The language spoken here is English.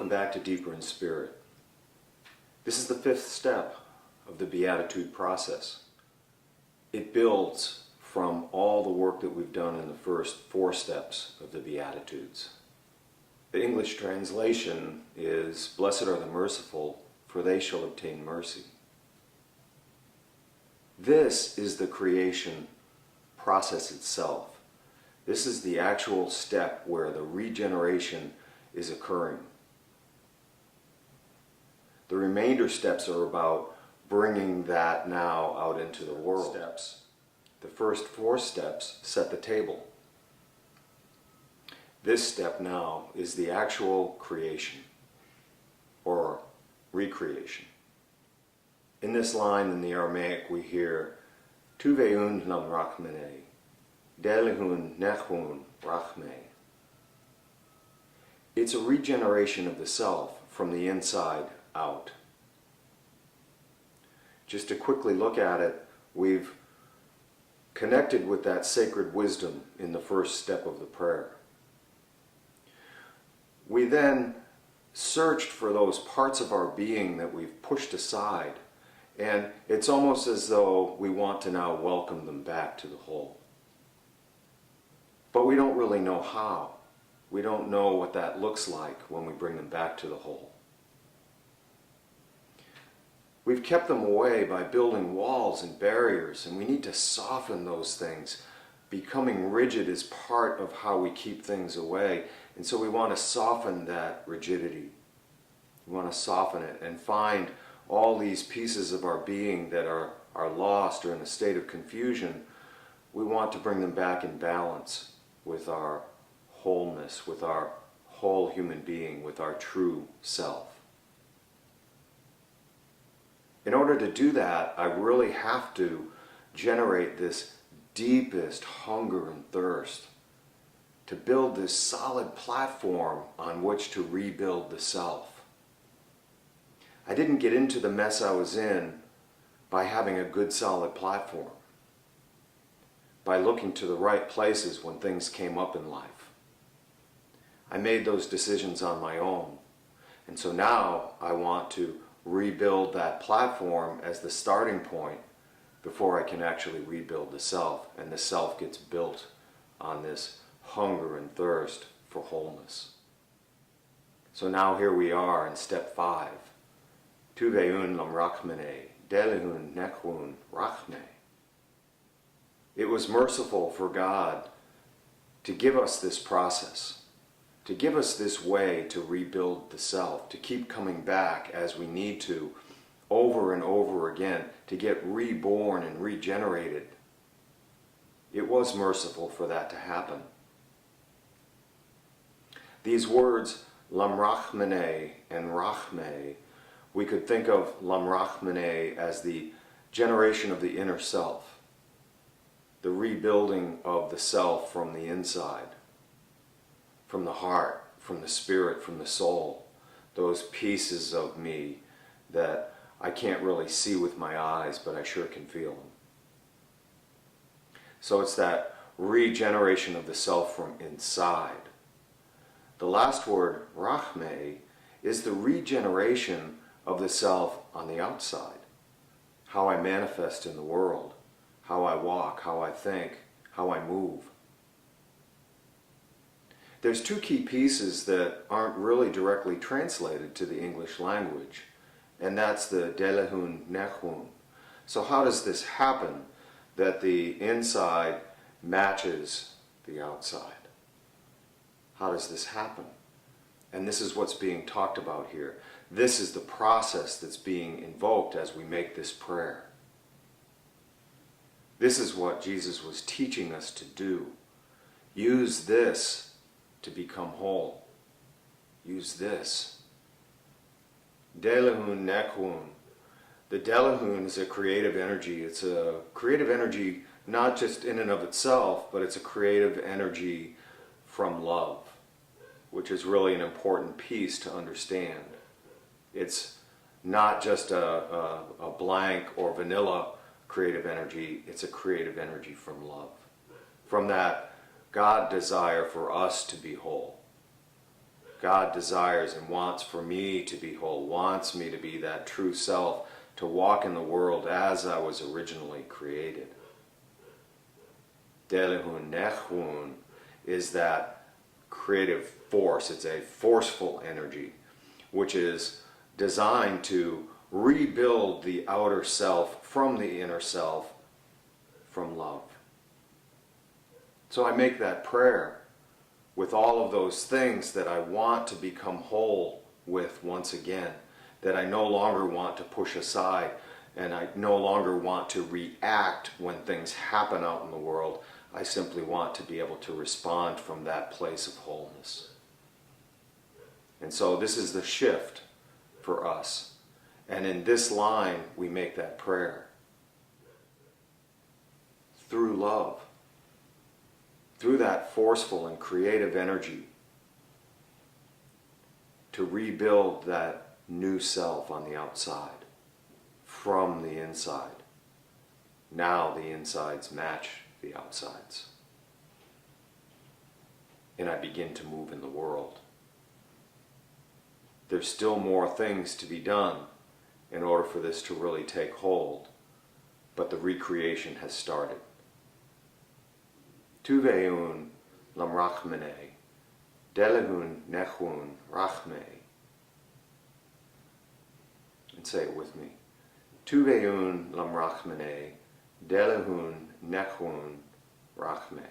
Welcome back to Deeper in Spirit. This is the fifth step of the Beatitude process. It builds from all the work that we've done in the first four steps of the Beatitudes. The English translation is, "Blessed are the merciful, for they shall obtain mercy." This is the creation process itself. This is the actual step where the regeneration is occurring. The remainder steps are about bringing that now out into the world. The first four steps set the table. This step now is the actual creation, or recreation. In this line in the Aramaic we hear, Tuveun lam rachmene, delihun nechun rachme. It's a regeneration of the self from the inside out. Just to quickly look at it, we've connected with that sacred wisdom in the first step of the prayer. We then searched for those parts of our being that we've pushed aside, and it's almost as though we want to now welcome them back to the whole. But we don't really know how. We don't know what that looks like when we bring them back to the whole. We've kept them away by building walls and barriers, and we need to soften those things. Becoming rigid is part of how we keep things away, and so we want to soften that rigidity. We want to soften it and find all these pieces of our being that are lost or in a state of confusion. We want to bring them back in balance with our wholeness, with our whole human being, with our true self. In order to do that, I really have to generate this deepest hunger and thirst to build this solid platform on which to rebuild the self. I didn't get into the mess I was in by having a good solid platform, by looking to the right places when things came up in life. I made those decisions on my own, and so now I want to rebuild that platform as the starting point before I can actually rebuild the self, and the self gets built on this hunger and thirst for wholeness. So now here we are in step 5. Tuveun lam rachmene, delihun nechun rachme. It was merciful for God to give us this process, to give us this way to rebuild the self, to keep coming back as we need to, over and over again, to get reborn and regenerated. It was merciful for that to happen. These words, lam rachmene and rachme, we could think of lam rachmene as the generation of the inner self, the rebuilding of the self from the inside, from the heart, from the spirit, from the soul, those pieces of me that I can't really see with my eyes, but I sure can feel them. So it's that regeneration of the self from inside. The last word, rachme, is the regeneration of the self on the outside. How I manifest in the world, how I walk, how I think, how I move. There's two key pieces that aren't really directly translated to the English language, and that's the delihun nechun. So how does this happen, that the inside matches the outside? How does this happen? And this is what's being talked about here. This is the process that's being invoked as we make this prayer. This is what Jesus was teaching us to do. Use this to become whole. Use this. Delihun nechun. The delihun is a creative energy. It's a creative energy not just in and of itself, but it's a creative energy from love, which is really an important piece to understand. It's not just a blank or vanilla creative energy, it's a creative energy from love. From that God desire for us to be whole. God desires and wants for me to be whole, wants me to be that true self, to walk in the world as I was originally created. Delehun Nechun is that creative force. It's a forceful energy, which is designed to rebuild the outer self from the inner self, from love. So I make that prayer with all of those things that I want to become whole with once again, that I no longer want to push aside, and I no longer want to react when things happen out in the world. I simply want to be able to respond from that place of wholeness. And so this is the shift for us. And in this line, we make that prayer. Through love. Through that forceful and creative energy. To rebuild that new self on the outside. From the inside. Now the insides match the outsides. And I begin to move in the world. There's still more things to be done in order for this to really take hold, but the recreation has started. Tuveun lam rachmene, delehun nechun rachme. And say it with me. Tuveun lam rachmene, delehun nechun rachme.